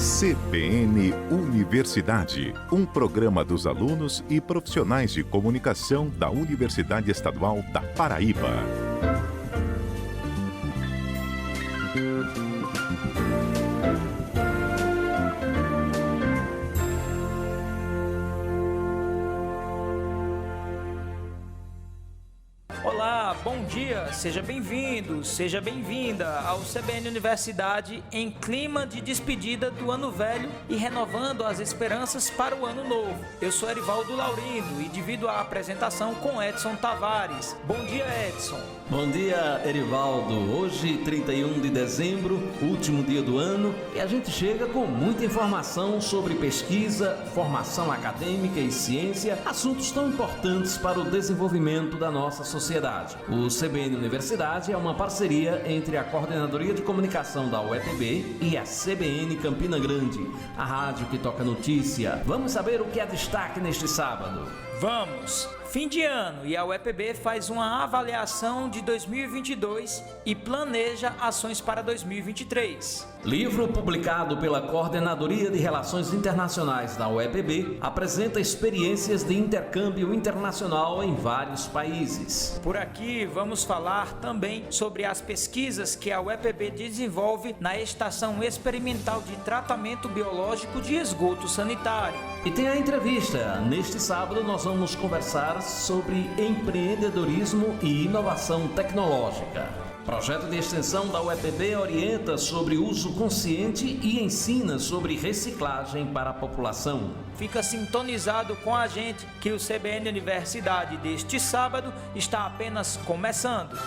CBN Universidade, um programa dos alunos e profissionais de comunicação da Universidade Estadual da Paraíba. Olá, bom dia, seja bem-vindo, seja bem-vinda ao CBN Universidade em clima de despedida do ano velho e renovando as esperanças para o ano novo. Eu sou Erivaldo Laurindo e divido a apresentação com Edson Tavares. Bom dia, Edson. Bom dia, Erivaldo. Hoje, 31 de dezembro, último dia do ano, e a gente chega com muita informação sobre pesquisa, formação acadêmica e ciência, assuntos tão importantes para o desenvolvimento da nossa sociedade. O CBN Universidade é uma parceria entre a Coordenadoria de Comunicação da UEPB e a CBN Campina Grande, a rádio que toca notícia. Vamos saber o que é destaque neste sábado. Vamos! Fim de ano e a UEPB faz uma avaliação de 2022 e planeja ações para 2023. Livro publicado pela Coordenadoria de Relações Internacionais da UEPB apresenta experiências de intercâmbio internacional em vários países. Por aqui vamos falar também sobre as pesquisas que a UEPB desenvolve na Estação Experimental de Tratamento Biológico de Esgoto Sanitário. E tem a entrevista. Neste sábado nós vamos conversar sobre empreendedorismo e inovação tecnológica. Projeto de extensão da UEPB orienta sobre uso consciente e ensina sobre reciclagem para a população. Fica sintonizado com a gente que o CBN Universidade deste sábado está apenas começando.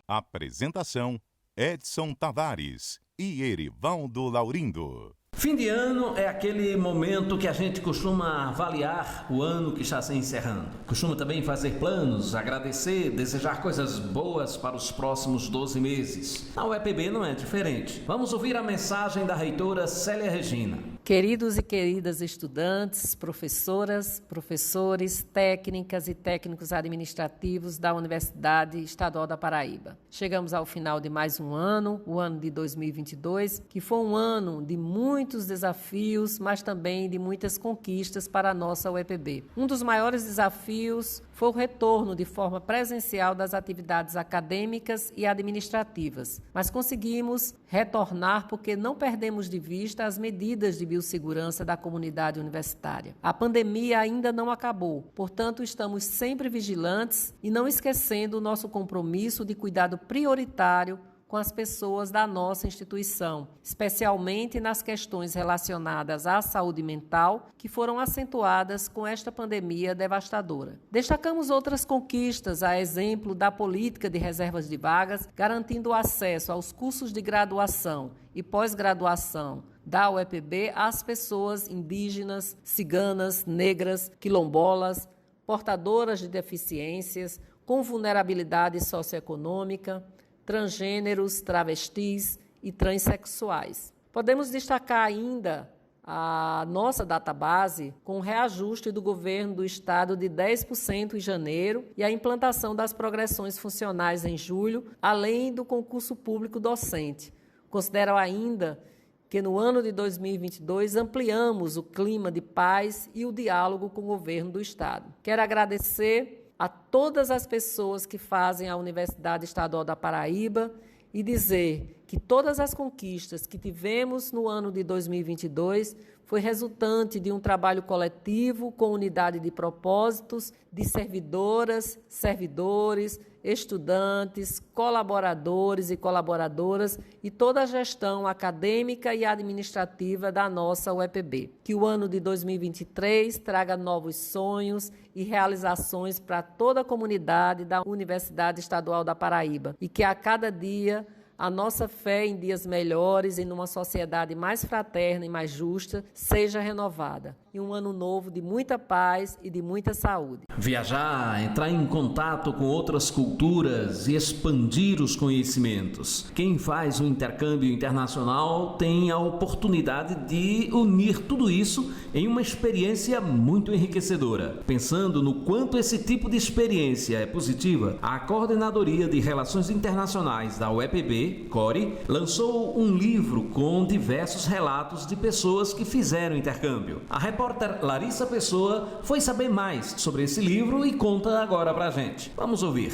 Apresentação: Edson Tavares e Erivaldo Laurindo. Fim de ano é aquele momento que a gente costuma avaliar o ano que está se encerrando. Costuma também fazer planos, agradecer, desejar coisas boas para os próximos 12 meses. Na UEPB não é diferente. Vamos ouvir a mensagem da reitora Célia Regina. Queridos e queridas estudantes, professoras, professores, técnicas e técnicos administrativos da Universidade Estadual da Paraíba. Chegamos ao final de mais um ano, o ano de 2022, que foi um ano de muitos desafios, mas também de muitas conquistas para a nossa UEPB. Um dos maiores desafios foi o retorno de forma presencial das atividades acadêmicas e administrativas, mas conseguimos retornar porque não perdemos de vista as medidas de biossegurança da comunidade universitária. A pandemia ainda não acabou, portanto, estamos sempre vigilantes e não esquecendo o nosso compromisso de cuidado prioritário com as pessoas da nossa instituição, especialmente nas questões relacionadas à saúde mental, que foram acentuadas com esta pandemia devastadora. Destacamos outras conquistas, a exemplo da política de reservas de vagas, garantindo o acesso aos cursos de graduação e pós-graduação da UEPB às pessoas indígenas, ciganas, negras, quilombolas, portadoras de deficiências, com vulnerabilidade socioeconômica, transgêneros, travestis e transexuais. Podemos destacar ainda a nossa database com o reajuste do governo do estado de 10% em janeiro e a implantação das progressões funcionais em julho, além do concurso público docente. Considero ainda que no ano de 2022 ampliamos o clima de paz e o diálogo com o governo do estado. Quero agradecer a todas as pessoas que fazem a Universidade Estadual da Paraíba e dizer que todas as conquistas que tivemos no ano de 2022 foi resultante de um trabalho coletivo com unidade de propósitos de servidoras, servidores, estudantes, colaboradores e colaboradoras e toda a gestão acadêmica e administrativa da nossa UEPB. Que o ano de 2023 traga novos sonhos e realizações para toda a comunidade da Universidade Estadual da Paraíba e que a cada dia a nossa fé em dias melhores e numa sociedade mais fraterna e mais justa seja renovada. e um ano novo de muita paz e de muita saúde. Viajar, entrar em contato com outras culturas e expandir os conhecimentos. Quem faz o intercâmbio internacional tem a oportunidade de unir tudo isso em uma experiência muito enriquecedora. Pensando no quanto esse tipo de experiência é positiva, a Coordenadoria de Relações Internacionais da UEPB, CORE, lançou um livro com diversos relatos de pessoas que fizeram intercâmbio. A repórter Larissa Pessoa foi saber mais sobre esse livro e conta agora pra gente. Vamos ouvir.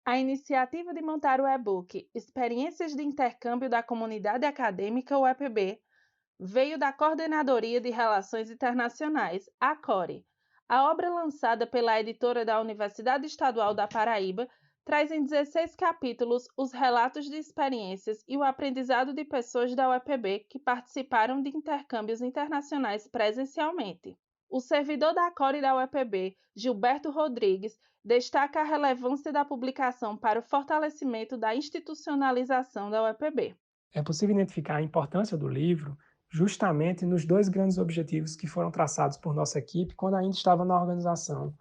A iniciativa de montar o e-book Experiências de Intercâmbio da Comunidade Acadêmica UEPB veio da Coordenadoria de Relações Internacionais, a CORE. A obra lançada pela editora da Universidade Estadual da Paraíba traz em 16 capítulos os relatos de experiências e o aprendizado de pessoas da UEPB que participaram de intercâmbios internacionais presencialmente. O servidor da CORE da UEPB, Gilberto Rodrigues, destaca a relevância da publicação para o fortalecimento da institucionalização da UEPB. É possível identificar a importância do livro justamente nos dois grandes objetivos que foram traçados por nossa equipe quando ainda estava na organização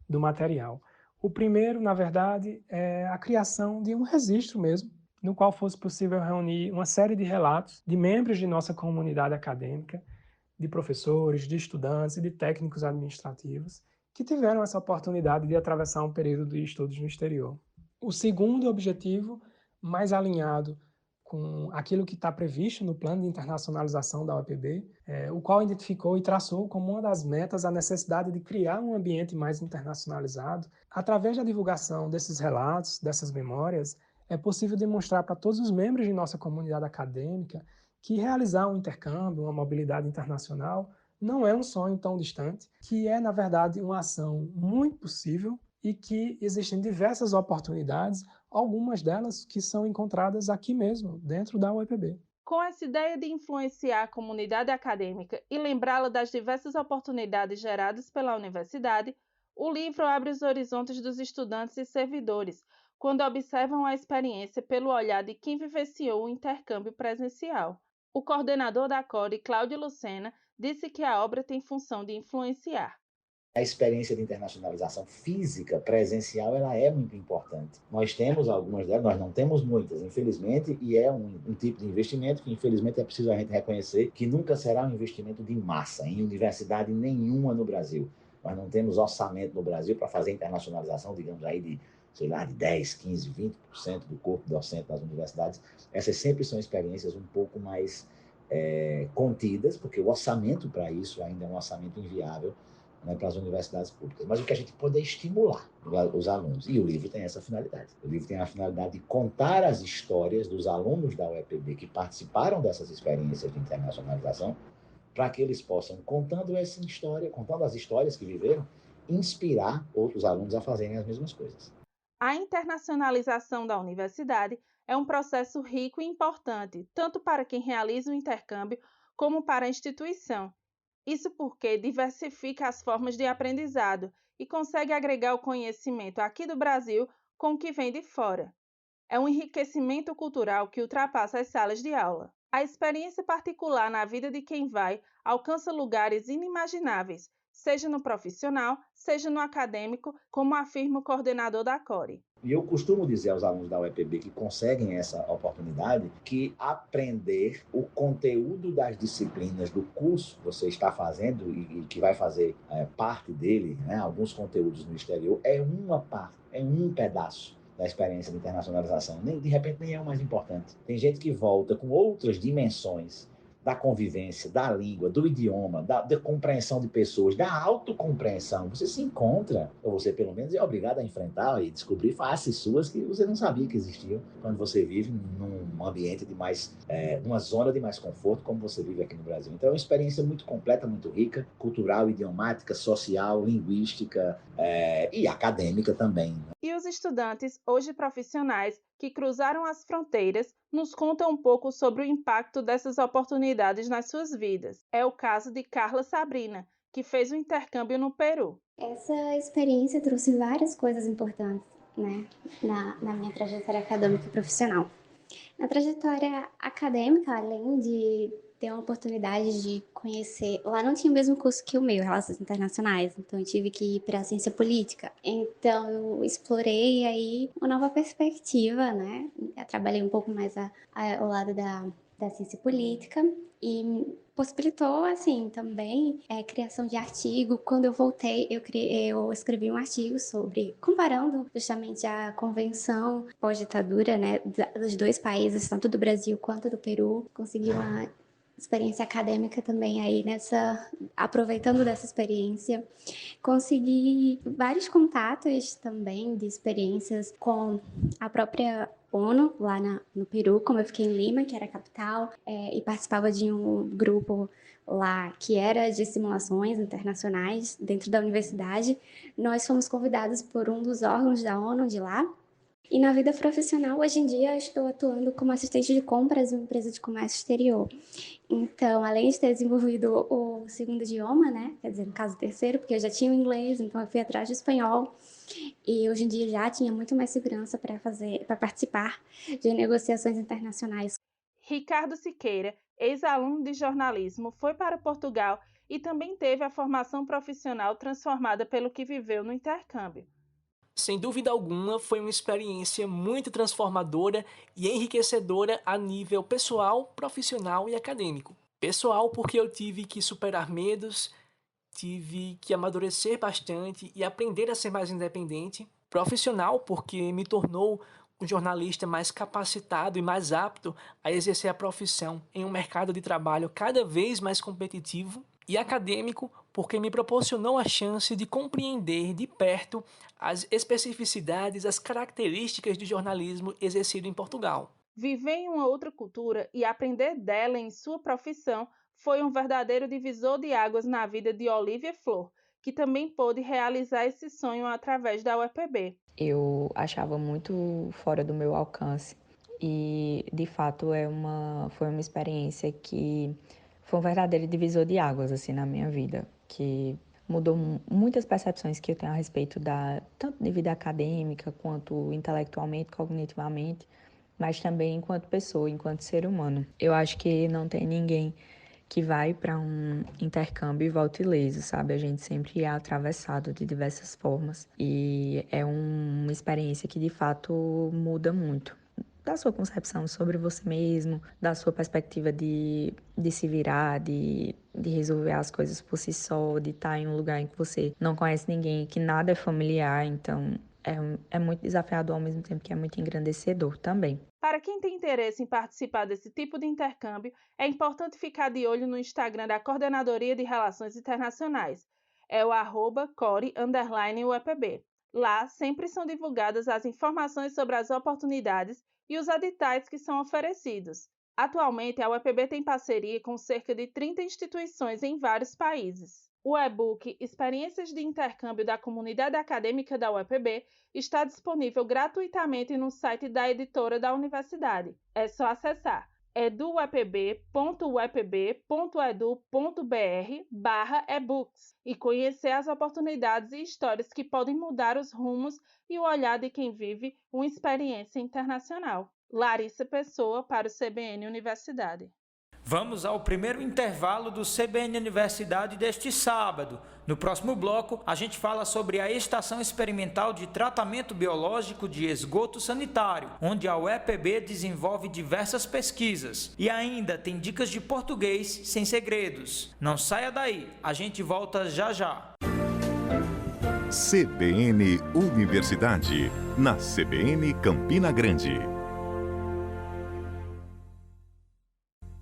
do material. O primeiro, na verdade, é a criação de um registro mesmo, no qual fosse possível reunir uma série de relatos de membros de nossa comunidade acadêmica, de professores, de estudantes e de técnicos administrativos que tiveram essa oportunidade de atravessar um período de estudos no exterior. O segundo objetivo, mais alinhado com aquilo que está previsto no Plano de Internacionalização da UEPB, o qual identificou e traçou como uma das metas a necessidade de criar um ambiente mais internacionalizado. Através da divulgação desses relatos, dessas memórias, é possível demonstrar para todos os membros de nossa comunidade acadêmica que realizar um intercâmbio, uma mobilidade internacional, não é um sonho tão distante, que é, na verdade, uma ação muito possível e que existem diversas oportunidades, algumas delas que são encontradas aqui mesmo, dentro da UEPB. Com essa ideia de influenciar a comunidade acadêmica e lembrá-la das diversas oportunidades geradas pela universidade, o livro abre os horizontes dos estudantes e servidores, quando observam a experiência pelo olhar de quem vivenciou o intercâmbio presencial. O coordenador da CORE, Cláudio Lucena, disse que a obra tem função de influenciar. A experiência de internacionalização física, presencial, ela é muito importante. Nós temos algumas delas, nós não temos muitas, infelizmente, e é um tipo de investimento que, infelizmente, é preciso a gente reconhecer que nunca será um investimento de massa em universidade nenhuma no Brasil. Nós não temos orçamento no Brasil para fazer internacionalização, digamos aí, de 10, 15, 20% do corpo docente das universidades. Essas sempre são experiências um pouco mais contidas, porque o orçamento para isso ainda é um orçamento inviável, né, para as universidades públicas. Mas o que a gente pode é estimular os alunos. E o livro tem essa finalidade. O livro tem a finalidade de contar as histórias dos alunos da UEPB que participaram dessas experiências de internacionalização, para que eles possam, contando essa história, contando as histórias que viveram, inspirar outros alunos a fazerem as mesmas coisas. A internacionalização da universidade é um processo rico e importante, tanto para quem realiza o intercâmbio como para a instituição. Isso porque diversifica as formas de aprendizado e consegue agregar o conhecimento aqui do Brasil com o que vem de fora. É um enriquecimento cultural que ultrapassa as salas de aula. A experiência particular na vida de quem vai alcança lugares inimagináveis, seja no profissional, seja no acadêmico, como afirma o coordenador da CORE. E eu costumo dizer aos alunos da UEPB que conseguem essa oportunidade que aprender o conteúdo das disciplinas do curso que você está fazendo e que vai fazer parte dele, né, alguns conteúdos no exterior, é uma parte, é um pedaço da experiência de internacionalização. De repente nem é o mais importante. Tem gente que volta com outras dimensões da convivência, da língua, do idioma, da compreensão de pessoas, da autocompreensão. Você se encontra, ou você pelo menos é obrigado a enfrentar e descobrir faces suas que você não sabia que existiam quando você vive num ambiente de mais, numa zona de mais conforto, como você vive aqui no Brasil. Então é uma experiência muito completa, muito rica, cultural, idiomática, social, linguística e acadêmica também. E os estudantes, hoje profissionais, que cruzaram as fronteiras, nos contam um pouco sobre o impacto dessas oportunidades nas suas vidas. É o caso de Carla Sabrina, que fez um intercâmbio no Peru. Essa experiência trouxe várias coisas importantes, né, na minha trajetória acadêmica e profissional. Na trajetória acadêmica, além de ter uma oportunidade de conhecer. Lá não tinha o mesmo curso que o meu, Relações Internacionais, então eu tive que ir para a ciência política. Então eu explorei aí uma nova perspectiva, né? Eu trabalhei um pouco mais ao lado da ciência política e possibilitou, assim, também criação de artigo. Quando eu voltei, eu escrevi um artigo comparando justamente a convenção pós-ditadura, né, dos dois países, tanto do Brasil quanto do Peru. Consegui uma experiência acadêmica também aí aproveitando dessa experiência. Consegui vários contatos também de experiências com a própria ONU, lá no Peru, como eu fiquei em Lima, que era a capital, e participava de um grupo lá que era de simulações internacionais dentro da universidade. Nós fomos convidados por um dos órgãos da ONU de lá. E na vida profissional, hoje em dia, eu estou atuando como assistente de compras em uma empresa de comércio exterior. Então, além de ter desenvolvido o segundo idioma, né, quer dizer, no caso o terceiro, porque eu já tinha o inglês, então eu fui atrás do espanhol. E hoje em dia já tinha muito mais segurança para participar de negociações internacionais. Ricardo Siqueira, ex-aluno de jornalismo, foi para Portugal e também teve a formação profissional transformada pelo que viveu no intercâmbio. Sem dúvida alguma, foi uma experiência muito transformadora e enriquecedora a nível pessoal, profissional e acadêmico. Pessoal, porque eu tive que superar medos, tive que amadurecer bastante e aprender a ser mais independente. Profissional, porque me tornou um jornalista mais capacitado e mais apto a exercer a profissão em um mercado de trabalho cada vez mais competitivo. E acadêmico, porque me proporcionou a chance de compreender de perto as especificidades, as características do jornalismo exercido em Portugal. Viver em uma outra cultura e aprender dela em sua profissão foi um verdadeiro divisor de águas na vida de Olivia Flor, que também pôde realizar esse sonho através da UEPB. Eu achava muito fora do meu alcance e, de fato, foi uma experiência que foi um verdadeiro divisor de águas assim, na minha vida, que mudou muitas percepções que eu tenho a respeito tanto de vida acadêmica, quanto intelectualmente, cognitivamente, mas também enquanto pessoa, enquanto ser humano. Eu acho que não tem ninguém que vai para um intercâmbio e volte ileso, sabe? A gente sempre é atravessado de diversas formas e é uma experiência que, de fato, muda muito da sua concepção sobre você mesmo, da sua perspectiva de se virar, de resolver as coisas por si só, de estar em um lugar em que você não conhece ninguém, que nada é familiar, então é muito desafiador ao mesmo tempo que é muito engrandecedor também. Para quem tem interesse em participar desse tipo de intercâmbio, é importante ficar de olho no Instagram da Coordenadoria de Relações Internacionais, é o @core_UEPB. Lá sempre são divulgadas as informações sobre as oportunidades e os editais que são oferecidos. Atualmente, a UEPB tem parceria com cerca de 30 instituições em vários países. O e-book Experiências de Intercâmbio da Comunidade Acadêmica da UEPB está disponível gratuitamente no site da editora da universidade. É só acessar eduuepb.uepb.edu.br/ebooks e conhecer as oportunidades e histórias que podem mudar os rumos e o olhar de quem vive uma experiência internacional. Larissa Pessoa para o CBN Universidade. Vamos ao primeiro intervalo do CBN Universidade deste sábado. No próximo bloco, a gente fala sobre a Estação Experimental de Tratamento Biológico de Esgoto Sanitário, onde a UEPB desenvolve diversas pesquisas. E ainda tem dicas de português sem segredos. Não saia daí, a gente volta já já. CBN Universidade, na CBN Campina Grande.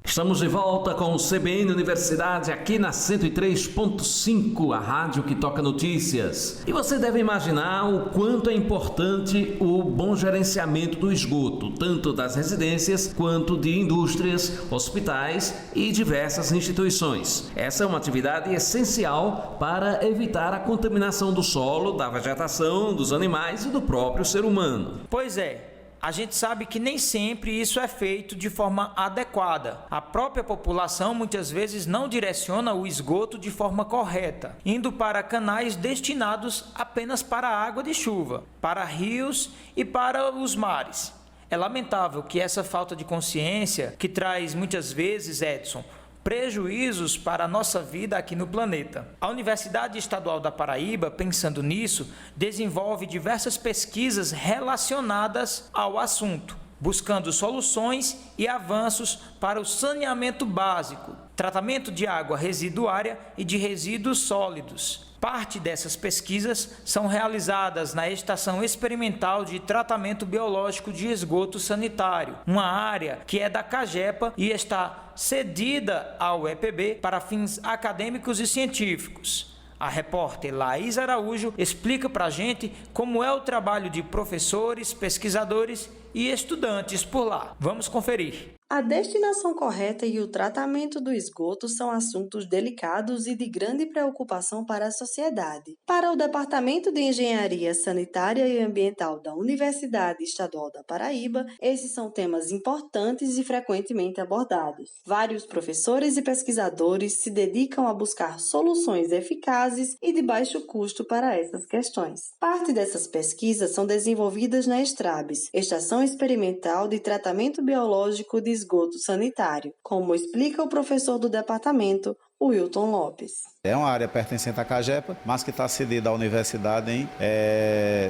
Estamos de volta com o CBN Universidade aqui na 103.5, a rádio que toca notícias. E você deve imaginar o quanto é importante o bom gerenciamento do esgoto, tanto das residências quanto de indústrias, hospitais e diversas instituições. Essa é uma atividade essencial para evitar a contaminação do solo, da vegetação, dos animais e do próprio ser humano. Pois é. A gente sabe que nem sempre isso é feito de forma adequada. A própria população muitas vezes não direciona o esgoto de forma correta, indo para canais destinados apenas para a água de chuva, para rios e para os mares. É lamentável que essa falta de consciência, que traz muitas vezes, Edson, prejuízos para a nossa vida aqui no planeta. A Universidade Estadual da Paraíba, pensando nisso, desenvolve diversas pesquisas relacionadas ao assunto, buscando soluções e avanços para o saneamento básico, tratamento de água residuária e de resíduos sólidos. Parte dessas pesquisas são realizadas na Estação Experimental de Tratamento Biológico de Esgoto Sanitário, uma área que é da CAGEPA e está cedida ao EPB para fins acadêmicos e científicos. A repórter Laís Araújo explica para a gente como é o trabalho de professores, pesquisadores e estudantes por lá. Vamos conferir. A destinação correta e o tratamento do esgoto são assuntos delicados e de grande preocupação para a sociedade. Para o Departamento de Engenharia Sanitária e Ambiental da Universidade Estadual da Paraíba, esses são temas importantes e frequentemente abordados. Vários professores e pesquisadores se dedicam a buscar soluções eficazes e de baixo custo para essas questões. Parte dessas pesquisas são desenvolvidas na Estrabes, Estação Experimental de Tratamento Biológico de Esgoto Sanitário, como explica o professor do departamento, Wilton Lopes. É uma área pertencente à CAGEPA, mas que está cedida à universidade em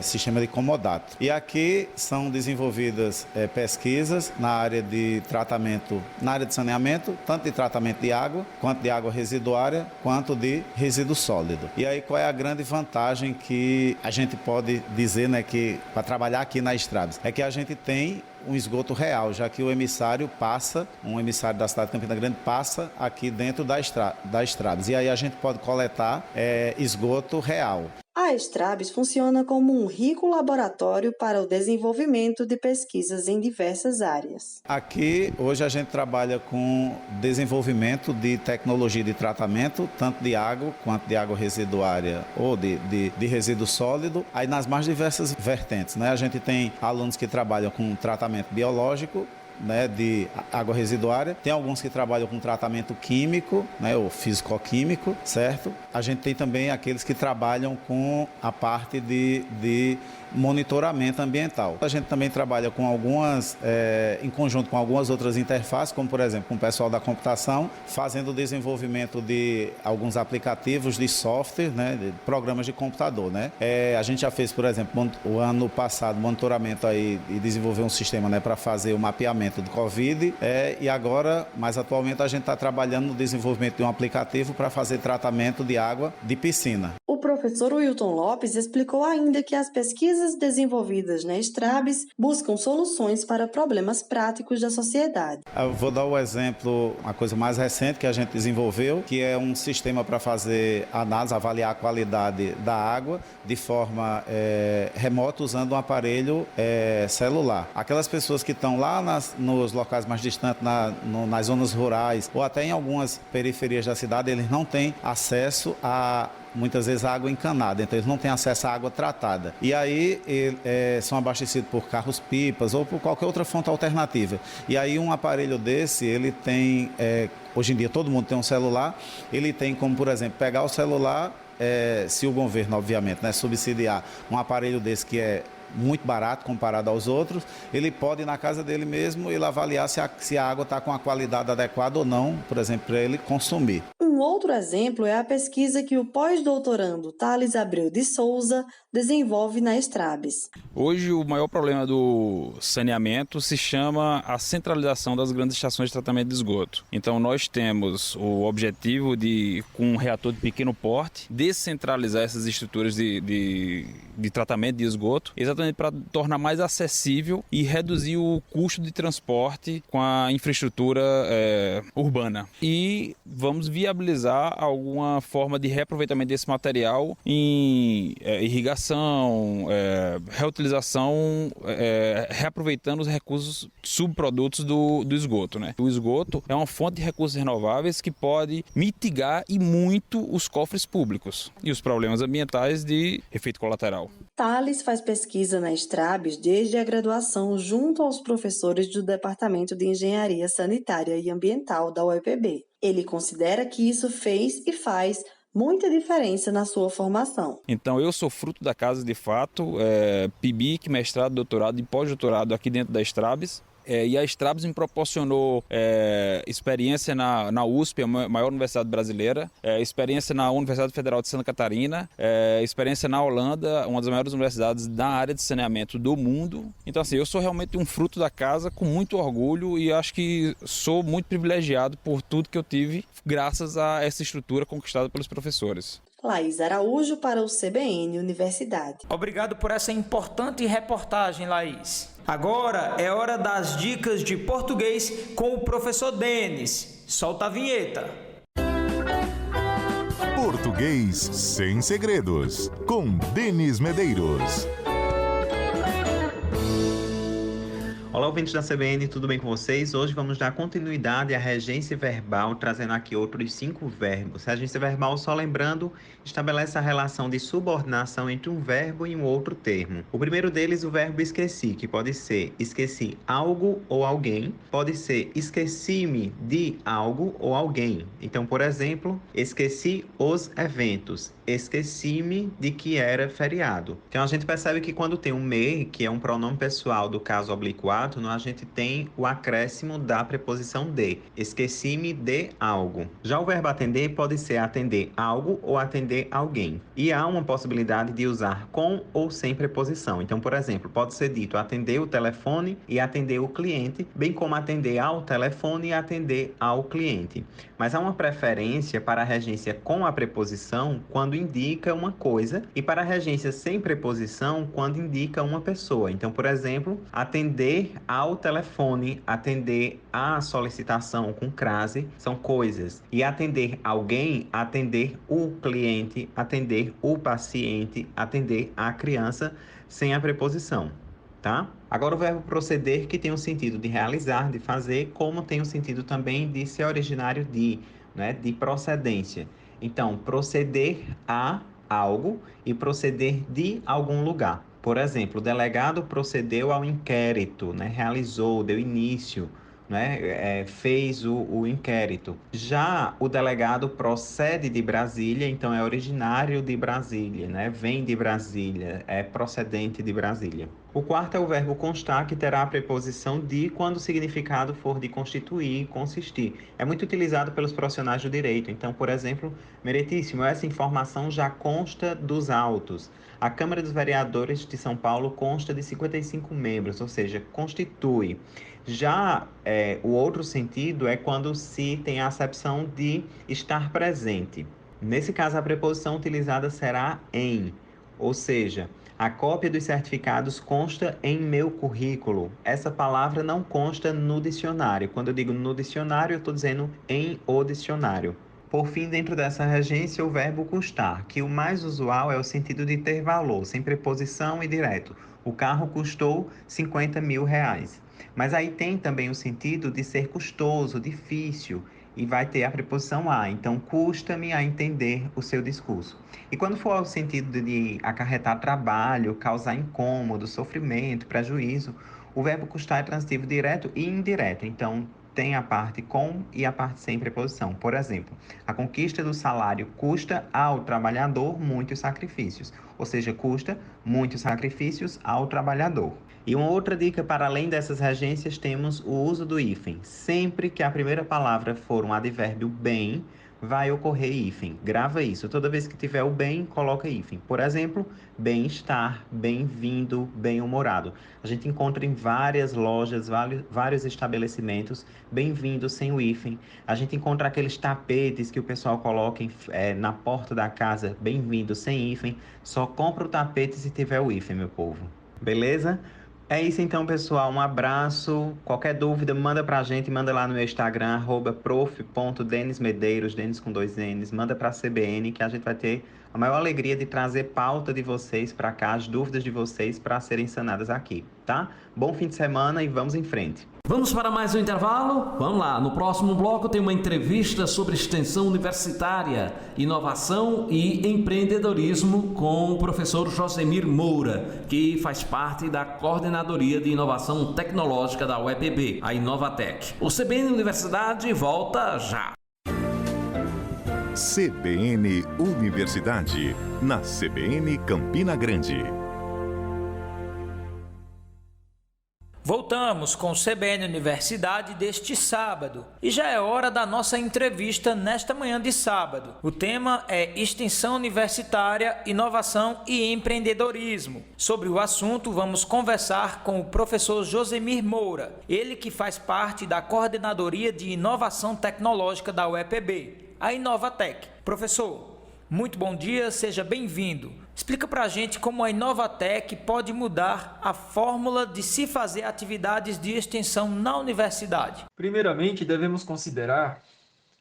sistema de comodato. E aqui são desenvolvidas pesquisas na área de tratamento, na área de saneamento, tanto de tratamento de água, quanto de água residuária, quanto de resíduo sólido. E aí qual é a grande vantagem que a gente pode dizer, né, que para trabalhar aqui na Estrabes? É que a gente tem um esgoto real, já que o emissário passa, um emissário da cidade de Campina Grande passa aqui dentro da Estrabes. E aí a gente pode coletar esgoto real. A Estrabes funciona como um rico laboratório para o desenvolvimento de pesquisas em diversas áreas. Aqui, hoje, a gente trabalha com desenvolvimento de tecnologia de tratamento, tanto de água quanto de água residuária ou de resíduo sólido, aí nas mais diversas vertentes, né? A gente tem alunos que trabalham com tratamento biológico, né, de água residuária. Tem alguns que trabalham com tratamento químico, né, ou físico-químico, certo? A gente tem também aqueles que trabalham com a parte de monitoramento ambiental. A gente também trabalha com algumas, em conjunto com algumas outras interfaces, como por exemplo com o pessoal da computação, fazendo o desenvolvimento de alguns aplicativos de software, né, de programas de computador, né? A gente já fez, por exemplo, o ano passado, monitoramento aí e desenvolveu um sistema, né, para fazer o mapeamento do Covid, e agora, mais atualmente, a gente está trabalhando no desenvolvimento de um aplicativo para fazer tratamento de água de piscina. O professor Wilton Lopes explicou ainda que as pesquisas desenvolvidas na Estrabes buscam soluções para problemas práticos da sociedade. Eu vou dar o exemplo, uma coisa mais recente que a gente desenvolveu, que é um sistema para fazer análise, avaliar a qualidade da água de forma remota usando um aparelho celular. Aquelas pessoas que estão lá nos locais mais distantes, nas zonas rurais ou até em algumas periferias da cidade, eles não têm acesso a muitas vezes água encanada, então eles não têm acesso à água tratada. E aí são abastecidos por carros-pipas ou por qualquer outra fonte alternativa. E aí um aparelho desse, ele tem, hoje em dia todo mundo tem um celular, ele tem como, por exemplo, pegar o celular, se o governo, obviamente, né, subsidiar um aparelho desse que é muito barato comparado aos outros, ele pode ir na casa dele mesmo e avaliar se a água está com a qualidade adequada ou não, por exemplo, para ele consumir. Um outro exemplo é a pesquisa que o pós-doutorando Thales Abreu de Souza desenvolve na Estrabes. Hoje o maior problema do saneamento se chama a centralização das grandes estações de tratamento de esgoto. Então nós temos o objetivo de, com um reator de pequeno porte, descentralizar essas estruturas de tratamento de esgoto, exatamente para tornar mais acessível e reduzir o custo de transporte com a infraestrutura urbana. E vamos viabilizar alguma forma de reaproveitamento desse material em irrigação, reutilização, reaproveitando os recursos subprodutos do esgoto, né? O esgoto é uma fonte de recursos renováveis que pode mitigar e muito os cofres públicos e os problemas ambientais de efeito colateral. Thales faz pesquisa na Estrabes desde a graduação junto aos professores do Departamento de Engenharia Sanitária e Ambiental da UEPB. Ele considera que isso fez e faz muita diferença na sua formação. Então eu sou fruto da casa de fato, PIBIC, mestrado, doutorado e pós-doutorado aqui dentro da Estrabes. E a Strabos me proporcionou experiência na USP, a maior universidade brasileira, experiência na Universidade Federal de Santa Catarina, experiência na Holanda, uma das maiores universidades da área de saneamento do mundo. Então, assim, eu sou realmente um fruto da casa com muito orgulho e acho que sou muito privilegiado por tudo que eu tive, graças a essa estrutura conquistada pelos professores. Laís Araújo para o CBN Universidade. Obrigado por essa importante reportagem, Laís. Agora é hora das dicas de português com o professor Denis. Solta a vinheta. Português sem segredos, com Denis Medeiros. Olá, ouvintes da CBN, tudo bem com vocês? Hoje vamos dar continuidade à regência verbal, trazendo aqui outros 5 verbos. A regência verbal, só lembrando, estabelece a relação de subordinação entre um verbo e um outro termo. O primeiro deles, o verbo esqueci, que pode ser esqueci algo ou alguém, pode ser esqueci-me de algo ou alguém. Então, por exemplo, esqueci os eventos, esqueci-me de que era feriado. Então, a gente percebe que quando tem um me, que é um pronome pessoal do caso oblíquo átono, a gente tem o acréscimo da preposição de. Esqueci-me de algo. Já o verbo atender pode ser atender algo ou atender alguém. E há uma possibilidade de usar com ou sem preposição. Então, por exemplo, pode ser dito atender o telefone e atender o cliente, bem como atender ao telefone e atender ao cliente. Mas há uma preferência para a regência com a preposição quando indica uma coisa e para a regência sem preposição quando indica uma pessoa. Então, por exemplo, atender ao telefone, atender à solicitação com crase, são coisas. E atender alguém, atender o cliente, atender o paciente, atender a criança, sem a preposição, tá? Agora o verbo proceder, que tem o sentido de realizar, de fazer, como tem o sentido também de ser originário de, né, de procedência. Então, proceder a algo e proceder de algum lugar. Por exemplo, o delegado procedeu ao inquérito, né? Realizou, deu início, né? Fez o inquérito. Já o delegado procede de Brasília, então é originário de Brasília, né? Vem de Brasília, é procedente de Brasília. O quarto é o verbo constar, que terá a preposição de quando o significado for de constituir, consistir. É muito utilizado pelos profissionais do direito. Então, por exemplo, meritíssimo, essa informação já consta dos autos. A Câmara dos Vereadores de São Paulo consta de 55 membros, ou seja, constitui. Já o outro sentido é quando se tem a acepção de estar presente. Nesse caso, a preposição utilizada será em, ou seja, a cópia dos certificados consta em meu currículo. Essa palavra não consta no dicionário. Quando eu digo no dicionário, eu estou dizendo em o dicionário. Por fim, dentro dessa regência, o verbo custar, que o mais usual é o sentido de ter valor, sem preposição e direto. O carro custou 50 mil reais. Mas aí tem também o sentido de ser custoso, difícil, e vai ter a preposição a. Então, custa-me a entender o seu discurso. E quando for ao sentido de acarretar trabalho, causar incômodo, sofrimento, prejuízo, o verbo custar é transitivo direto e indireto. Então, tem a parte com e a parte sem preposição. Por exemplo, a conquista do salário custa ao trabalhador muitos sacrifícios. Ou seja, custa muitos sacrifícios ao trabalhador. E uma outra dica para além dessas regências, temos o uso do hífen. Sempre que a primeira palavra for um advérbio bem, vai ocorrer hífen. Grava isso. Toda vez que tiver o bem, coloca hífen. Por exemplo, bem-estar, bem-vindo, bem-humorado. A gente encontra em várias lojas, vários estabelecimentos, bem-vindo sem o hífen. A gente encontra aqueles tapetes que o pessoal coloca na porta da casa, bem-vindo sem hífen. Só compra o tapete se tiver o hífen, meu povo. Beleza? É isso então, pessoal. Um abraço. Qualquer dúvida, manda pra gente. Manda lá no meu Instagram, @prof.denismedeiros, Denis com 2 N's. Manda pra CBN, que a gente vai ter a maior alegria de trazer pauta de vocês pra cá, as dúvidas de vocês pra serem sanadas aqui, tá? Bom fim de semana e vamos em frente. Vamos para mais um intervalo? Vamos lá, no próximo bloco tem uma entrevista sobre extensão universitária, inovação e empreendedorismo com o professor Josemir Moura, que faz parte da Coordenadoria de Inovação Tecnológica da UEPB, a Inovatec. O CBN Universidade volta já. CBN Universidade, na CBN Campina Grande. Voltamos com o CBN Universidade deste sábado e já é hora da nossa entrevista nesta manhã de sábado. O tema é Extensão Universitária, Inovação e Empreendedorismo. Sobre o assunto, vamos conversar com o professor Josemir Moura, ele que faz parte da Coordenadoria de Inovação Tecnológica da UEPB, a Inovatec. Professor, muito bom dia, seja bem-vindo. Explica para a gente como a Inovatec pode mudar a fórmula de se fazer atividades de extensão na universidade. Primeiramente, devemos considerar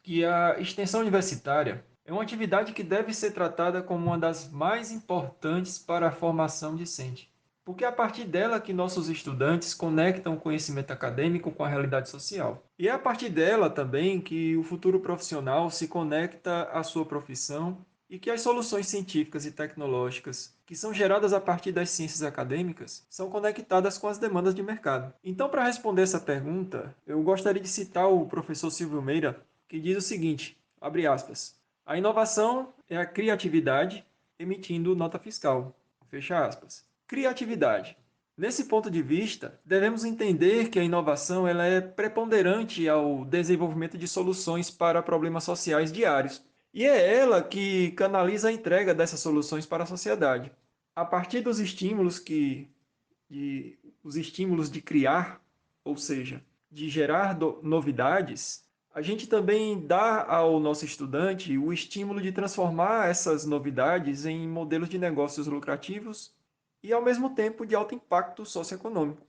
que a extensão universitária é uma atividade que deve ser tratada como uma das mais importantes para a formação discente, porque é a partir dela que nossos estudantes conectam o conhecimento acadêmico com a realidade social. E é a partir dela também que o futuro profissional se conecta à sua profissão e que as soluções científicas e tecnológicas que são geradas a partir das ciências acadêmicas são conectadas com as demandas de mercado. Então, para responder essa pergunta, eu gostaria de citar o professor Silvio Meira, que diz o seguinte, abre aspas, a inovação é a criatividade emitindo nota fiscal, fecha aspas. Criatividade. Nesse ponto de vista, devemos entender que a inovação ela é preponderante ao desenvolvimento de soluções para problemas sociais diários. E é ela que canaliza a entrega dessas soluções para a sociedade. A partir dos estímulos os estímulos de criar, ou seja, de gerar novidades, a gente também dá ao nosso estudante o estímulo de transformar essas novidades em modelos de negócios lucrativos e, ao mesmo tempo, de alto impacto socioeconômico.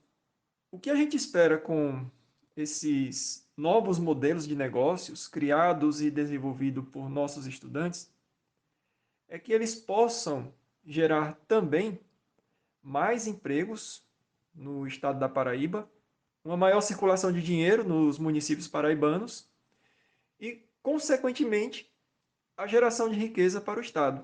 O que a gente espera com esses novos modelos de negócios criados e desenvolvidos por nossos estudantes é que eles possam gerar também mais empregos no estado da Paraíba, uma maior circulação de dinheiro nos municípios paraibanos e, consequentemente, a geração de riqueza para o estado.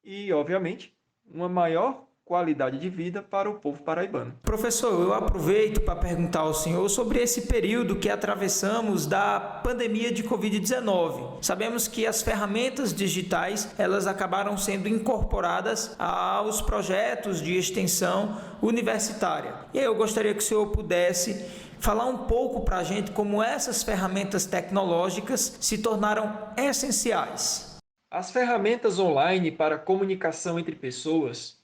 E, obviamente, uma maior qualidade de vida para o povo paraibano. Professor, eu aproveito para perguntar ao senhor sobre esse período que atravessamos da pandemia de Covid-19. Sabemos que as ferramentas digitais, elas acabaram sendo incorporadas aos projetos de extensão universitária. E aí eu gostaria que o senhor pudesse falar um pouco para a gente como essas ferramentas tecnológicas se tornaram essenciais. As ferramentas online para comunicação entre pessoas,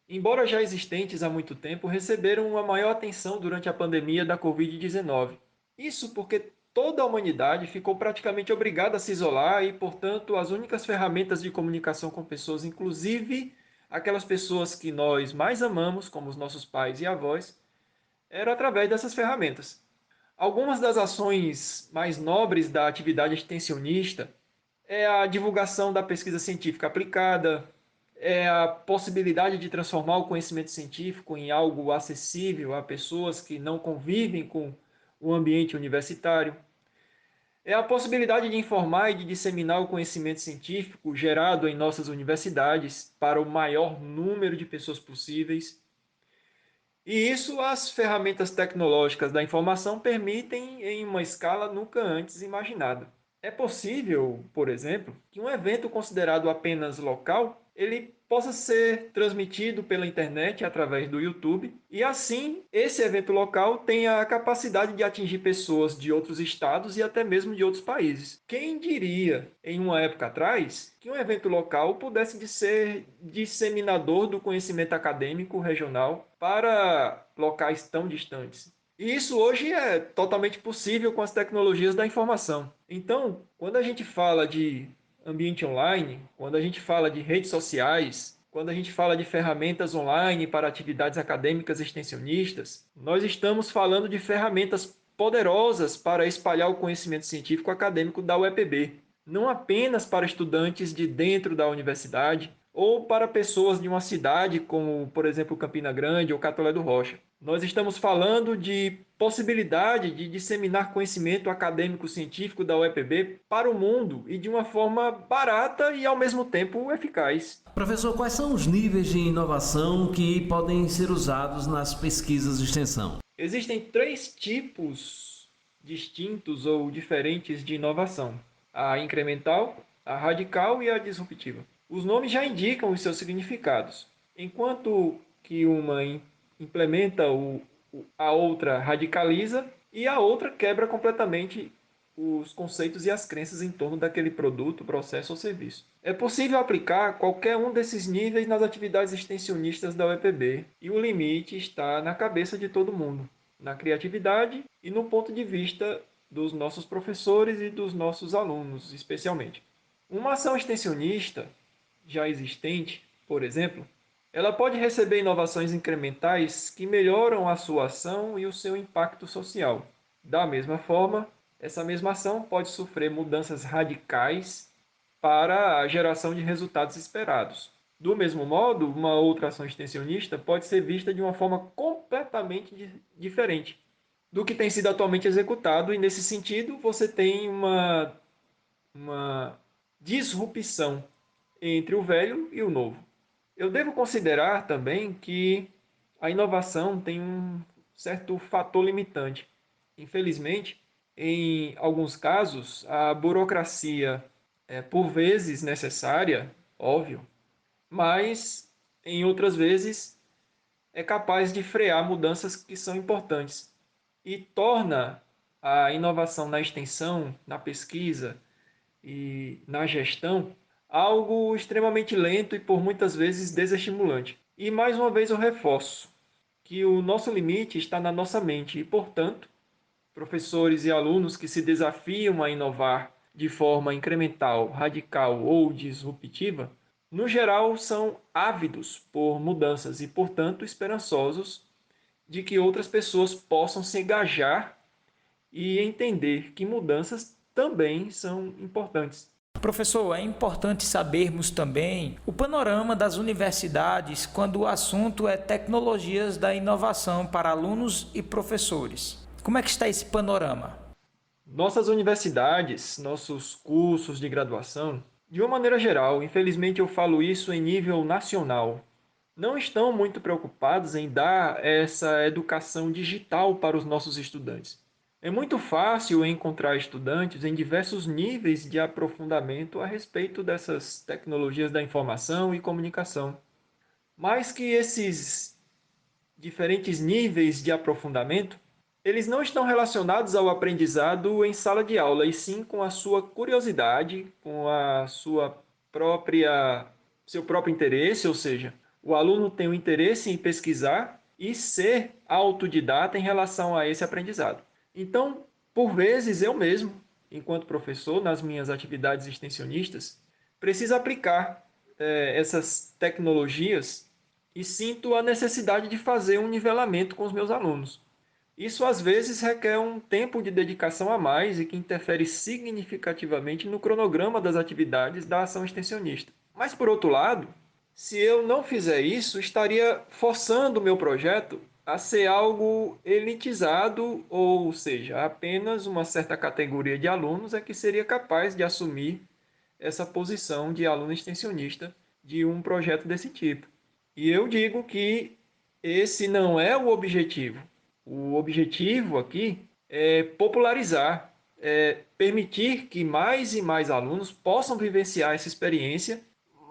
embora já existentes há muito tempo, receberam uma maior atenção durante a pandemia da Covid-19. Isso porque toda a humanidade ficou praticamente obrigada a se isolar e, portanto, as únicas ferramentas de comunicação com pessoas, inclusive aquelas pessoas que nós mais amamos, como os nossos pais e avós, era através dessas ferramentas. Algumas das ações mais nobres da atividade extensionista é a divulgação da pesquisa científica aplicada, é a possibilidade de transformar o conhecimento científico em algo acessível a pessoas que não convivem com o ambiente universitário. É a possibilidade de informar e de disseminar o conhecimento científico gerado em nossas universidades para o maior número de pessoas possíveis. E isso as ferramentas tecnológicas da informação permitem em uma escala nunca antes imaginada. É possível, por exemplo, que um evento considerado apenas local ele possa ser transmitido pela internet através do YouTube e assim esse evento local tenha a capacidade de atingir pessoas de outros estados e até mesmo de outros países. Quem diria, em uma época atrás, que um evento local pudesse ser disseminador do conhecimento acadêmico regional para locais tão distantes? E isso hoje é totalmente possível com as tecnologias da informação. Então, quando a gente fala de ambiente online, quando a gente fala de redes sociais, quando a gente fala de ferramentas online para atividades acadêmicas extensionistas, nós estamos falando de ferramentas poderosas para espalhar o conhecimento científico acadêmico da UEPB, não apenas para estudantes de dentro da universidade ou para pessoas de uma cidade como, por exemplo, Campina Grande ou Catolé do Rocha. Nós estamos falando de possibilidade de disseminar conhecimento acadêmico-científico da UEPB para o mundo e de uma forma barata e, ao mesmo tempo, eficaz. Professor, quais são os níveis de inovação que podem ser usados nas pesquisas de extensão? Existem 3 tipos distintos ou diferentes de inovação: a incremental, a radical e a disruptiva. Os nomes já indicam os seus significados. Enquanto que uma implementa a outra radicaliza e a outra quebra completamente os conceitos e as crenças em torno daquele produto, processo ou serviço. É possível aplicar qualquer um desses níveis nas atividades extensionistas da UEPB e o limite está na cabeça de todo mundo, na criatividade e no ponto de vista dos nossos professores e dos nossos alunos, especialmente. Uma ação extensionista já existente, por exemplo, ela pode receber inovações incrementais que melhoram a sua ação e o seu impacto social. Da mesma forma, essa mesma ação pode sofrer mudanças radicais para a geração de resultados esperados. Do mesmo modo, uma outra ação extensionista pode ser vista de uma forma completamente diferente do que tem sido atualmente executado, e nesse sentido você tem uma disrupção entre o velho e o novo. Eu devo considerar também que a inovação tem um certo fator limitante. Infelizmente, em alguns casos, a burocracia é por vezes necessária, óbvio, mas em outras vezes é capaz de frear mudanças que são importantes e torna a inovação na extensão, na pesquisa e na gestão algo extremamente lento e por muitas vezes desestimulante. E mais uma vez eu reforço que o nosso limite está na nossa mente e, portanto, professores e alunos que se desafiam a inovar de forma incremental, radical ou disruptiva, no geral são ávidos por mudanças e, portanto, esperançosos de que outras pessoas possam se engajar e entender que mudanças também são importantes. Professor, é importante sabermos também o panorama das universidades quando o assunto é tecnologias da inovação para alunos e professores. Como é que está esse panorama? Nossas universidades, nossos cursos de graduação, de uma maneira geral, infelizmente eu falo isso em nível nacional, não estão muito preocupados em dar essa educação digital para os nossos estudantes. É muito fácil encontrar estudantes em diversos níveis de aprofundamento a respeito dessas tecnologias da informação e comunicação, mas que esses diferentes níveis de aprofundamento, eles não estão relacionados ao aprendizado em sala de aula, e sim com a sua curiosidade, com a seu próprio interesse, ou seja, o aluno tem o interesse em pesquisar e ser autodidata em relação a esse aprendizado. Então, por vezes, eu mesmo, enquanto professor, nas minhas atividades extensionistas, preciso aplicar essas tecnologias e sinto a necessidade de fazer um nivelamento com os meus alunos. Isso, às vezes, requer um tempo de dedicação a mais e que interfere significativamente no cronograma das atividades da ação extensionista. Mas, por outro lado, se eu não fizer isso, estaria forçando o meu projeto a ser algo elitizado, ou seja, apenas uma certa categoria de alunos é que seria capaz de assumir essa posição de aluno extensionista de um projeto desse tipo. E eu digo que esse não é o objetivo. O objetivo aqui é popularizar, é permitir que mais e mais alunos possam vivenciar essa experiência,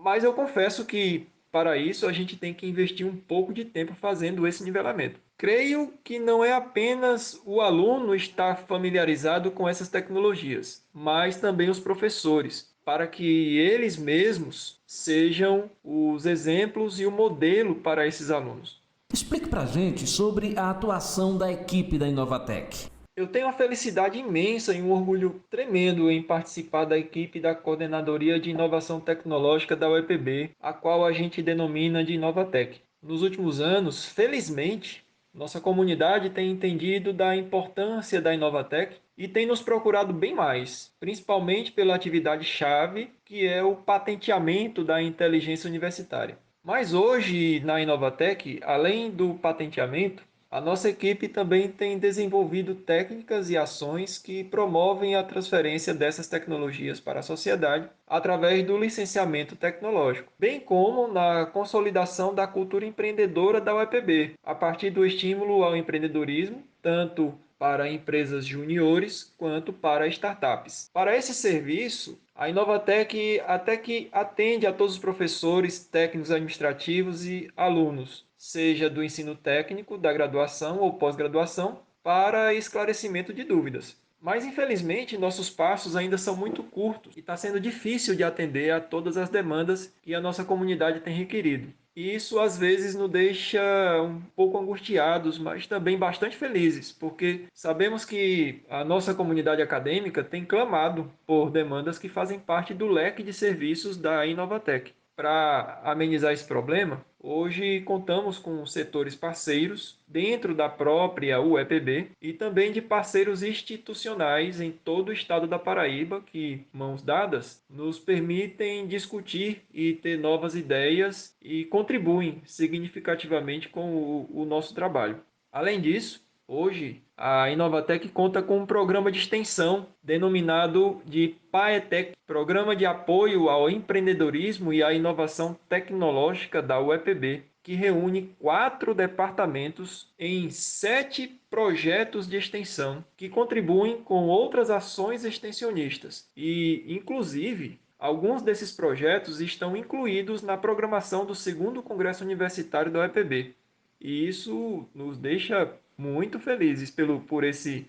mas eu confesso que para isso a gente tem que investir um pouco de tempo fazendo esse nivelamento. Creio que não é apenas o aluno estar familiarizado com essas tecnologias, mas também os professores, para que eles mesmos sejam os exemplos e o modelo para esses alunos. Explique para a gente sobre a atuação da equipe da Inovatec. Eu tenho uma felicidade imensa e um orgulho tremendo em participar da equipe da Coordenadoria de Inovação Tecnológica da UEPB, a qual a gente denomina de Inovatec. Nos últimos anos, felizmente, nossa comunidade tem entendido da importância da Inovatec e tem nos procurado bem mais, principalmente pela atividade-chave, que é o patenteamento da inteligência universitária. Mas hoje, na Inovatec, além do patenteamento, a nossa equipe também tem desenvolvido técnicas e ações que promovem a transferência dessas tecnologias para a sociedade através do licenciamento tecnológico, bem como na consolidação da cultura empreendedora da UEPB, a partir do estímulo ao empreendedorismo, tanto para empresas juniores quanto para startups. Para esse serviço, A Inovatec até que atende a todos os professores, técnicos administrativos e alunos, seja do ensino técnico, da graduação ou pós-graduação, para esclarecimento de dúvidas. Mas, infelizmente, nossos passos ainda são muito curtos e está sendo difícil de atender a todas as demandas que a nossa comunidade tem requerido. E isso, às vezes, nos deixa um pouco angustiados, mas também bastante felizes, porque sabemos que a nossa comunidade acadêmica tem clamado por demandas que fazem parte do leque de serviços da Inovatec. Para amenizar esse problema, hoje contamos com setores parceiros dentro da própria UEPB e também de parceiros institucionais em todo o estado da Paraíba que, mãos dadas, nos permitem discutir e ter novas ideias e contribuem significativamente com o nosso trabalho. Além disso, hoje, a Inovatec conta com um programa de extensão denominado de PAETEC, Programa de Apoio ao Empreendedorismo e à Inovação Tecnológica da UEPB, que reúne 4 departamentos em 7 projetos de extensão que contribuem com outras ações extensionistas. E, inclusive, alguns desses projetos estão incluídos na programação do 2º Congresso Universitário da UEPB. E isso nos deixa muito felizes por esse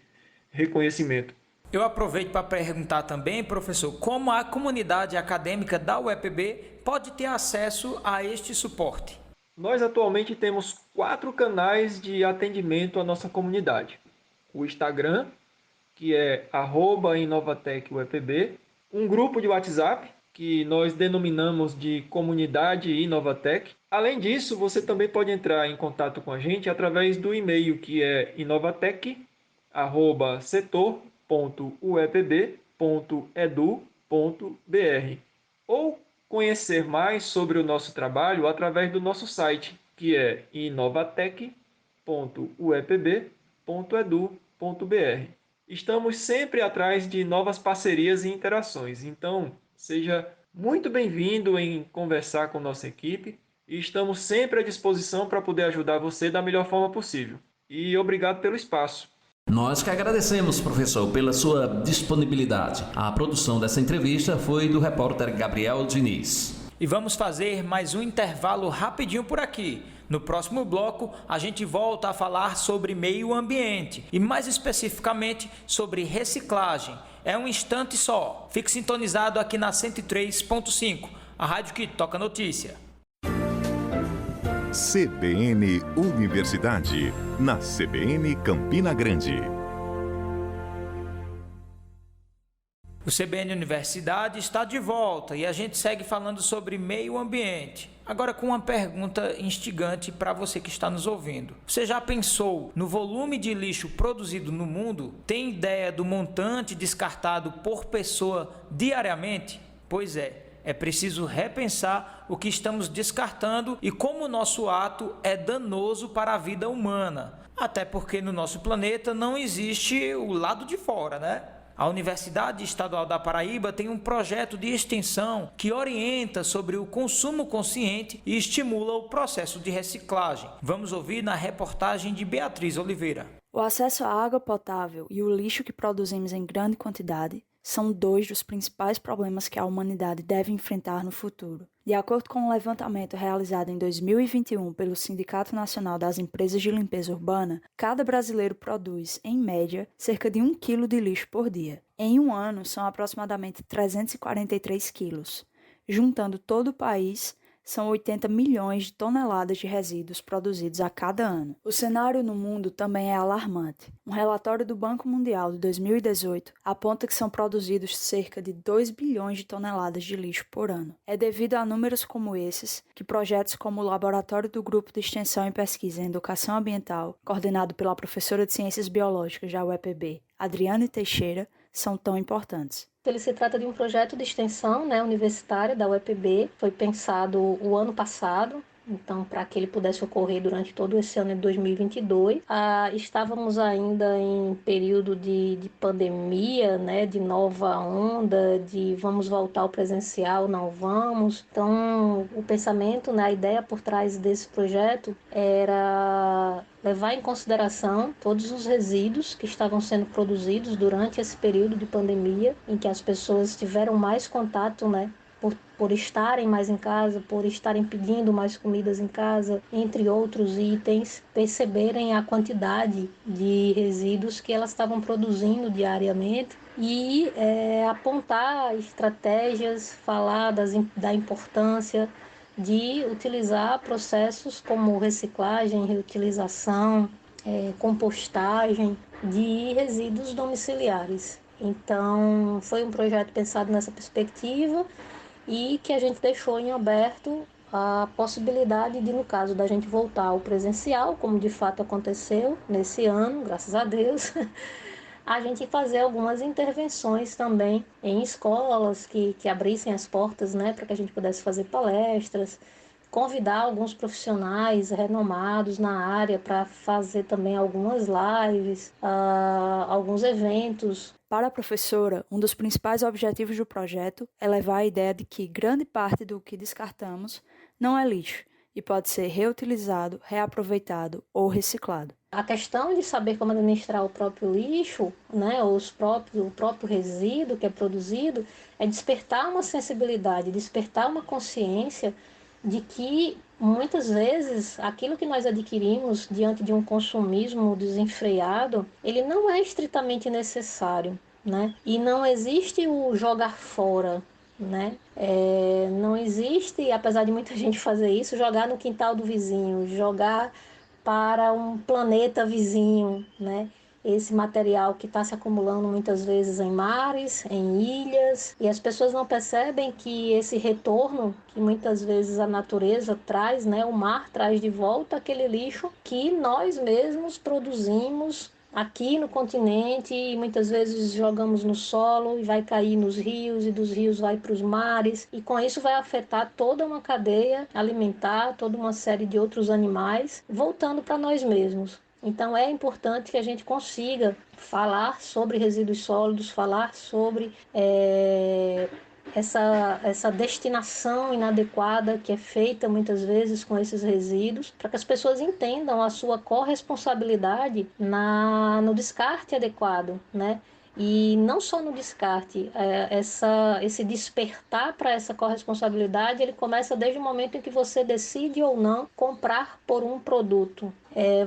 reconhecimento. Eu aproveito para perguntar também, professor, como a comunidade acadêmica da UEPB pode ter acesso a este suporte? Nós atualmente temos 4 canais de atendimento à nossa comunidade. O Instagram, que é @InovatecUEPB, um grupo de WhatsApp, que nós denominamos de Comunidade Inovatec. Além disso, você também pode entrar em contato com a gente através do e-mail, que é inovatec@setor.uepb.edu.br, ou conhecer mais sobre o nosso trabalho através do nosso site, que é inovatec.uepb.edu.br. Estamos sempre atrás de novas parcerias e interações, então seja muito bem-vindo em conversar com nossa equipe e estamos sempre à disposição para poder ajudar você da melhor forma possível. E obrigado pelo espaço. Nós que agradecemos, professor, pela sua disponibilidade. A produção dessa entrevista foi do repórter Gabriel Diniz. E vamos fazer mais um intervalo rapidinho por aqui. No próximo bloco, a gente volta a falar sobre meio ambiente e mais especificamente sobre reciclagem. É um instante só. Fique sintonizado aqui na 103.5, a rádio que toca notícia. CBN Universidade, na CBN Campina Grande. O CBN Universidade está de volta e a gente segue falando sobre meio ambiente. Agora com uma pergunta instigante para você que está nos ouvindo. Você já pensou no volume de lixo produzido no mundo? Tem ideia do montante descartado por pessoa diariamente? Pois é preciso repensar o que estamos descartando e como o nosso ato é danoso para a vida humana. Até porque no nosso planeta não existe o lado de fora, né? A Universidade Estadual da Paraíba tem um projeto de extensão que orienta sobre o consumo consciente e estimula o processo de reciclagem. Vamos ouvir na reportagem de Beatriz Oliveira. O acesso à água potável e o lixo que produzimos em grande quantidade são 2 dos principais problemas que a humanidade deve enfrentar no futuro. De acordo com um levantamento realizado em 2021 pelo Sindicato Nacional das Empresas de Limpeza Urbana, cada brasileiro produz, em média, cerca de 1 quilo de lixo por dia. Em um ano, são aproximadamente 343 quilos. Juntando todo o país, são 80 milhões de toneladas de resíduos produzidos a cada ano. O cenário no mundo também é alarmante. Um relatório do Banco Mundial de 2018 aponta que são produzidos cerca de 2 bilhões de toneladas de lixo por ano. É devido a números como esses que projetos como o Laboratório do Grupo de Extensão e Pesquisa em Educação Ambiental, coordenado pela professora de Ciências Biológicas da UEPB, Adriane Teixeira, são tão importantes. Ele se trata de um projeto de extensão universitária da UEPB, foi pensado o ano passado, Então, para que ele pudesse ocorrer durante todo esse ano de 2022. Estávamos ainda em período de pandemia, né, de nova onda, de vamos voltar ao presencial, não vamos. Então, o pensamento, né, a ideia por trás desse projeto era levar em consideração todos os resíduos que estavam sendo produzidos durante esse período de pandemia, em que as pessoas tiveram mais contato, né, por estarem mais em casa, por estarem pedindo mais comidas em casa, entre outros itens, perceberem a quantidade de resíduos que elas estavam produzindo diariamente e apontar estratégias, falar da importância de utilizar processos como reciclagem, reutilização, compostagem de resíduos domiciliares. Então, foi um projeto pensado nessa perspectiva e que a gente deixou em aberto a possibilidade de, no caso da gente voltar ao presencial, como de fato aconteceu nesse ano, graças a Deus, a gente fazer algumas intervenções também em escolas que abrissem as portas, né, para que a gente pudesse fazer palestras, convidar alguns profissionais renomados na área para fazer também algumas lives, alguns eventos. Para a professora, um dos principais objetivos do projeto é levar a ideia de que grande parte do que descartamos não é lixo e pode ser reutilizado, reaproveitado ou reciclado. A questão de saber como administrar o próprio lixo, né, o próprio resíduo que é produzido, é despertar uma sensibilidade, despertar uma consciência de que muitas vezes aquilo que nós adquirimos diante de um consumismo desenfreado, ele não é estritamente necessário, né? E não existe o jogar fora, né? Não existe, apesar de muita gente fazer isso, jogar no quintal do vizinho, jogar para um planeta vizinho, né? Esse material que está se acumulando muitas vezes em mares, em ilhas, e as pessoas não percebem que esse retorno que muitas vezes a natureza traz, né, o mar traz de volta aquele lixo que nós mesmos produzimos aqui no continente e muitas vezes jogamos no solo e vai cair nos rios e dos rios vai para os mares e com isso vai afetar toda uma cadeia alimentar, toda uma série de outros animais, voltando para nós mesmos. Então é importante que a gente consiga falar sobre resíduos sólidos, falar sobre essa destinação inadequada que é feita muitas vezes com esses resíduos, para que as pessoas entendam a sua corresponsabilidade no descarte adequado, né? E não só no descarte, esse despertar para essa corresponsabilidade, ele começa desde o momento em que você decide ou não comprar por um produto.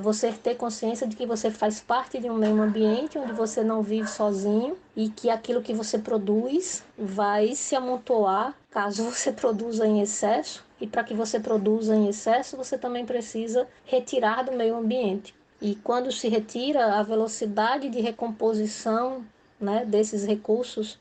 Você ter consciência de que você faz parte de um meio ambiente onde você não vive sozinho e que aquilo que você produz vai se amontoar caso você produza em excesso. E para que você produza em excesso, você também precisa retirar do meio ambiente. E quando se retira, a velocidade de recomposição, né, desses recursos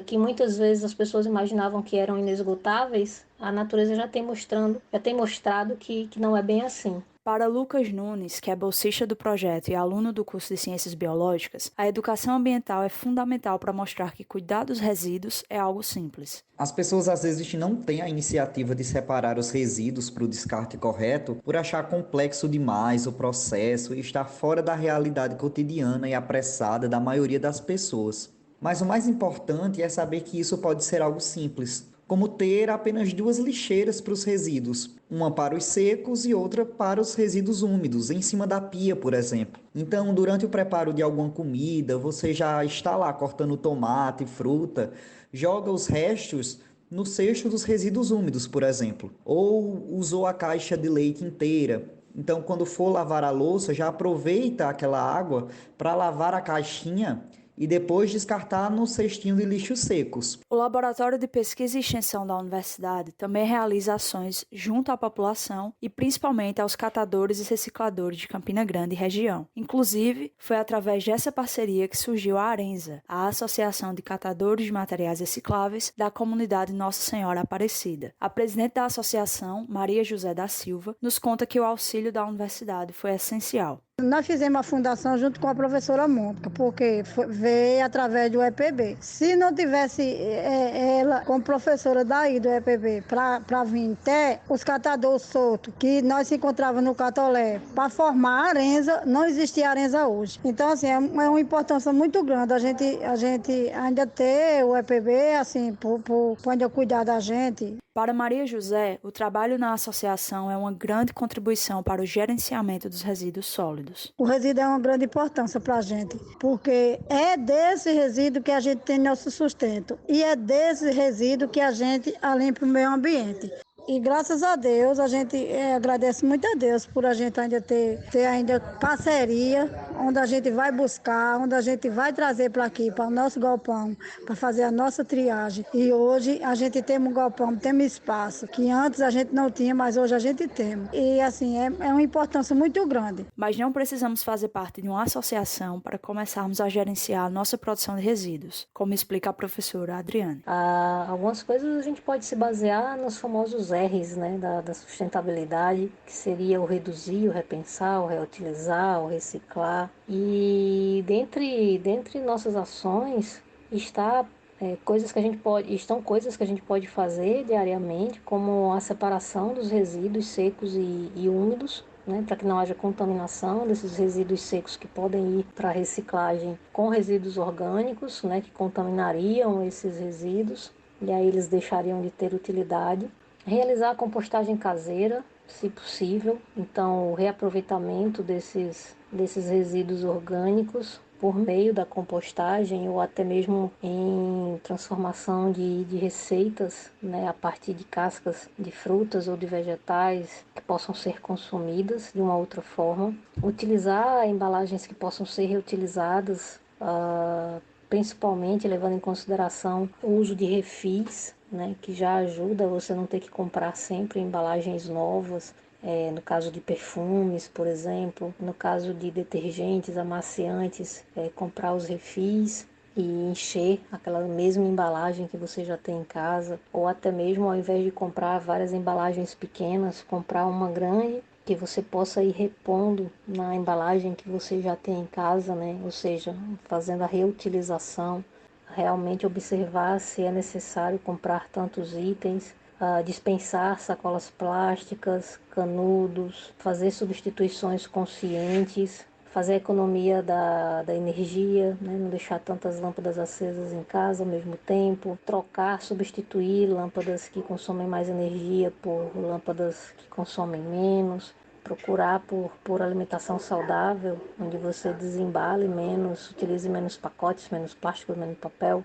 que muitas vezes as pessoas imaginavam que eram inesgotáveis, a natureza já tem mostrado que não é bem assim. Para Lucas Nunes, que é bolsista do projeto e aluno do curso de Ciências Biológicas, a educação ambiental é fundamental para mostrar que cuidar dos resíduos é algo simples. As pessoas às vezes não têm a iniciativa de separar os resíduos para o descarte correto por achar complexo demais o processo e estar fora da realidade cotidiana e apressada da maioria das pessoas. Mas o mais importante é saber que isso pode ser algo simples, como ter apenas 2 lixeiras para os resíduos, uma para os secos e outra para os resíduos úmidos, em cima da pia, por exemplo. Então, durante o preparo de alguma comida, você já está lá cortando tomate, fruta, joga os restos no cesto dos resíduos úmidos, por exemplo, ou usou a caixa de leite inteira. Então, quando for lavar a louça, já aproveita aquela água para lavar a caixinha e depois descartar no cestinho de lixos secos. O Laboratório de Pesquisa e Extensão da Universidade também realiza ações junto à população e principalmente aos catadores e recicladores de Campina Grande e região. Inclusive, foi através dessa parceria que surgiu a Arenza, a Associação de Catadores de Materiais Recicláveis da comunidade Nossa Senhora Aparecida. A presidente da associação, Maria José da Silva, nos conta que o auxílio da universidade foi essencial. Nós fizemos a fundação junto com a professora Mônica, porque veio através do EPB. Se não tivesse ela como professora daí do EPB para vir até os catadores soltos, que nós se encontrávamos no Catolé, para formar a Arenza, não existia Arenza hoje. Então, assim, é uma importância muito grande a gente ainda ter o EPB, assim, para ainda cuidar da gente. Para Maria José, o trabalho na associação é uma grande contribuição para o gerenciamento dos resíduos sólidos. O resíduo é uma grande importância para a gente, porque é desse resíduo que a gente tem nosso sustento e é desse resíduo que a gente limpa o meio ambiente. E graças a Deus, a gente agradece muito a Deus por a gente ainda ter ainda parceria, onde a gente vai buscar, onde a gente vai trazer para aqui, para o nosso galpão, para fazer a nossa triagem. E hoje a gente tem um galpão, temos espaço, que antes a gente não tinha, mas hoje a gente tem. E assim, é uma importância muito grande. Mas não precisamos fazer parte de uma associação para começarmos a gerenciar a nossa produção de resíduos, como explica a professora Adriane. Algumas coisas a gente pode se basear nos famosos R's, né, da sustentabilidade, que seria o reduzir, o repensar, o reutilizar, o reciclar. E dentre nossas ações estão coisas que a gente pode fazer diariamente, como a separação dos resíduos secos e úmidos, né, para que não haja contaminação desses resíduos secos que podem ir para a reciclagem com resíduos orgânicos, né, que contaminariam esses resíduos, e aí eles deixariam de ter utilidade. Realizar a compostagem caseira, se possível, então o reaproveitamento desses resíduos orgânicos por meio da compostagem ou até mesmo em transformação de receitas, né, a partir de cascas de frutas ou de vegetais que possam ser consumidas de uma outra forma. Utilizar embalagens que possam ser reutilizadas, principalmente levando em consideração o uso de refis, né, que já ajuda você não ter que comprar sempre embalagens novas, no caso de perfumes, por exemplo, no caso de detergentes, amaciantes, comprar os refis e encher aquela mesma embalagem que você já tem em casa, ou até mesmo ao invés de comprar várias embalagens pequenas, comprar uma grande que você possa ir repondo na embalagem que você já tem em casa, né? Ou seja, fazendo a reutilização. Realmente observar se é necessário comprar tantos itens, dispensar sacolas plásticas, canudos, fazer substituições conscientes, fazer a economia da energia, né? Não deixar tantas lâmpadas acesas em casa ao mesmo tempo, trocar, substituir lâmpadas que consomem mais energia por lâmpadas que consomem menos, procurar por alimentação saudável, onde você desembale menos, utilize menos pacotes, menos plástico, menos papel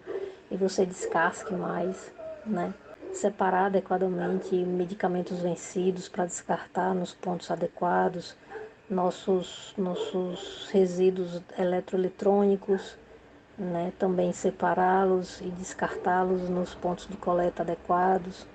e você descasque mais, né? Separar adequadamente medicamentos vencidos para descartar nos pontos adequados, nossos resíduos eletroeletrônicos, né? Também separá-los e descartá-los nos pontos de coleta adequados.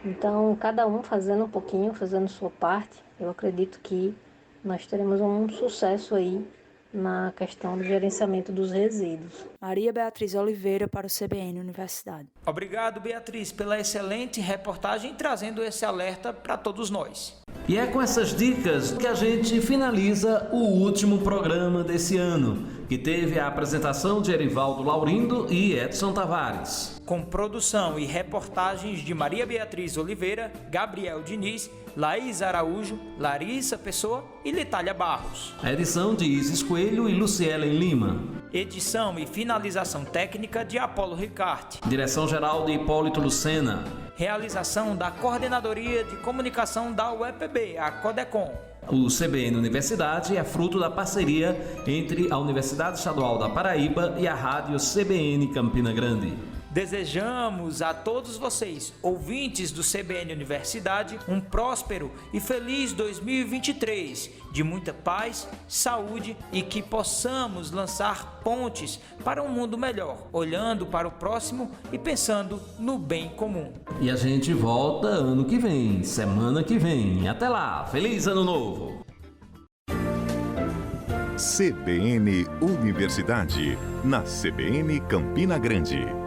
Então, cada um fazendo um pouquinho, fazendo sua parte, eu acredito que nós teremos um sucesso aí na questão do gerenciamento dos resíduos. Maria Beatriz Oliveira para o CBN Universidade. Obrigado, Beatriz, pela excelente reportagem trazendo esse alerta para todos nós. E é com essas dicas que a gente finaliza o último programa desse ano, que teve a apresentação de Erivaldo Laurindo e Edson Tavares. Com produção e reportagens de Maria Beatriz Oliveira, Gabriel Diniz, Laís Araújo, Larissa Pessoa e Litália Barros. A edição de Isis Coelho e Lucielen Lima. Edição e finalização técnica de Apolo Ricarte. Direção-geral de Hipólito Lucena. Realização da Coordenadoria de Comunicação da UEPB, a CODECOM. O CBN Universidade é fruto da parceria entre a Universidade Estadual da Paraíba e a Rádio CBN Campina Grande. Desejamos a todos vocês, ouvintes do CBN Universidade, um próspero e feliz 2023, de muita paz, saúde e que possamos lançar pontes para um mundo melhor, olhando para o próximo e pensando no bem comum. E a gente volta ano que vem, semana que vem. Até lá, feliz ano novo! CBN Universidade, na CBN Campina Grande.